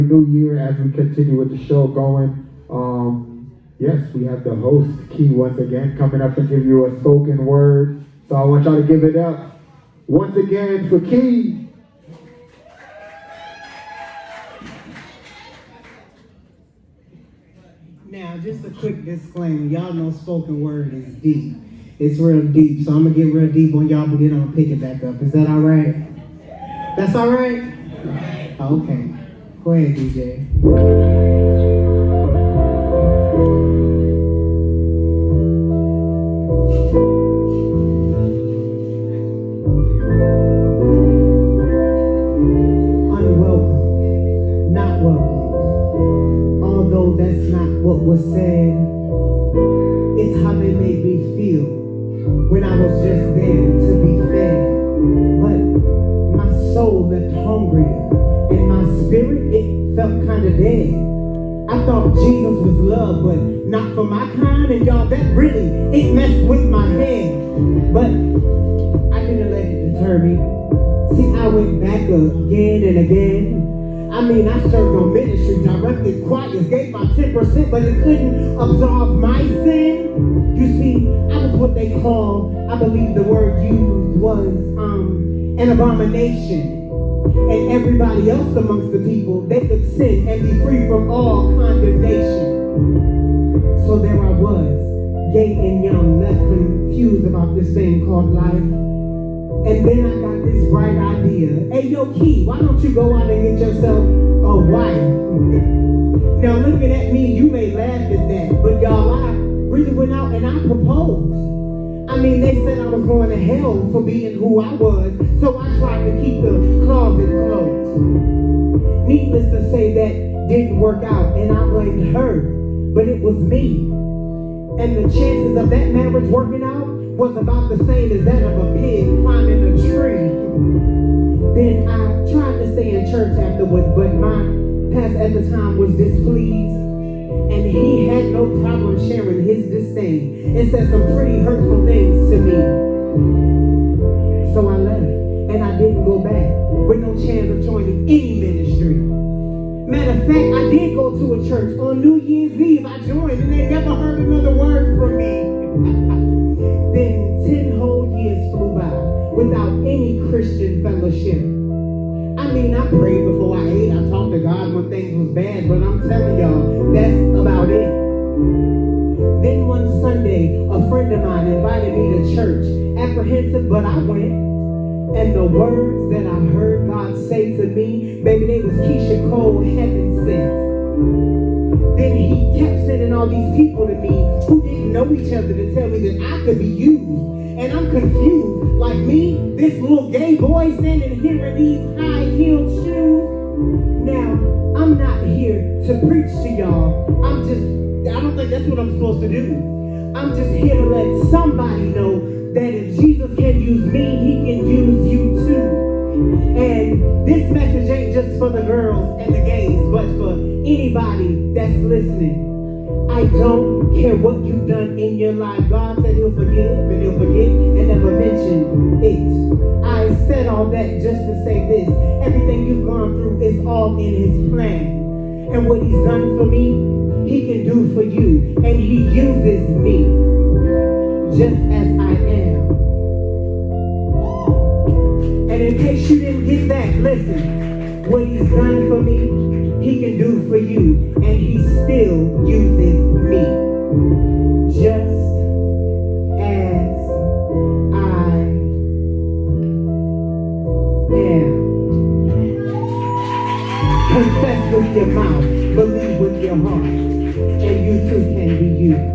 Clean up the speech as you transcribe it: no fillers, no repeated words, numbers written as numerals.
New year as we continue with the show going. Yes, we have the host, Key, once again, coming up to give you a spoken word. So I want y'all to give it up once again for Key. Now, just a quick disclaimer. Y'all know spoken word is deep. It's real deep, so I'm going to get real deep on y'all, but then I'm going to pick it back up. Is that all right? That's all right? Okay. Go ahead, DJ. Unwelcome, not welcome. Although that's not what was said, it's how they made me feel when I was just there to be fed. But my soul left hungry, and my spirit, it felt kind of dead. I thought Jesus was love, but not for my kind, and y'all, that really, it messed with my head. But I didn't let it deter me. See, I went back again and again. I mean, I served on ministry, directed choirs, gave my 10%, but it couldn't absolve my sin. You see, I was what they call, I believe the word used was an abomination. And everybody else amongst the people, they could sin and be free from all condemnation. So there I was, gay and young, left confused about this thing called life. And then I got this bright idea. Hey, yo, Key, why don't you go out and get yourself a wife? Now, looking at me, you may laugh at that, but y'all, I really went out and I proposed. I mean, they said I was going to hell for being who I was, so I tried to keep the closet closed. Needless to say, that didn't work out, and I blamed her, but it was me. And the chances of that marriage working out was about the same as that of a pig climbing a tree. Then I tried to stay in church afterwards, but my pastor at the time was displeased, and he had no problem sharing his disdain and said some pretty hurtful things to me. So I left, and I didn't go back with no chance of joining any ministry. Matter of fact, I did go to a church on New Year's Eve. I joined, and they never heard another word from me. Then 10 whole years flew by without any Christian fellowship. I mean, I prayed before I ate. I talked to God when things was bad, but I'm telling y'all, that's about it. Then one Sunday, a friend of mine invited me to church. Apprehensive, but I went. And the words that I heard God say to me, baby, they was Keisha Cole, heaven sent. Then he kept sending all these people to me who didn't know each other to tell me that I could be used. And I'm confused. Like me, this little gay boy standing here in these high-heeled shoes. Now, I'm not here to preach to y'all. I don't think that's what I'm supposed to do. I'm just here to let somebody know that if Jesus can use me, he can use you too. And this message ain't just for the girls and the gays, but for anybody that's listening. I don't care what you've done in your life. God said he'll forgive and he'll forget and never mention it. I said all that just to say this. Everything you've gone through is all in his plan. And what he's done for me, he can do for you. And he uses me just as I am. And in case you didn't get that, listen. What he's done for me, he can do for you, and he still uses me, just as I am. Confess with your mouth, believe with your heart, and you too can be used.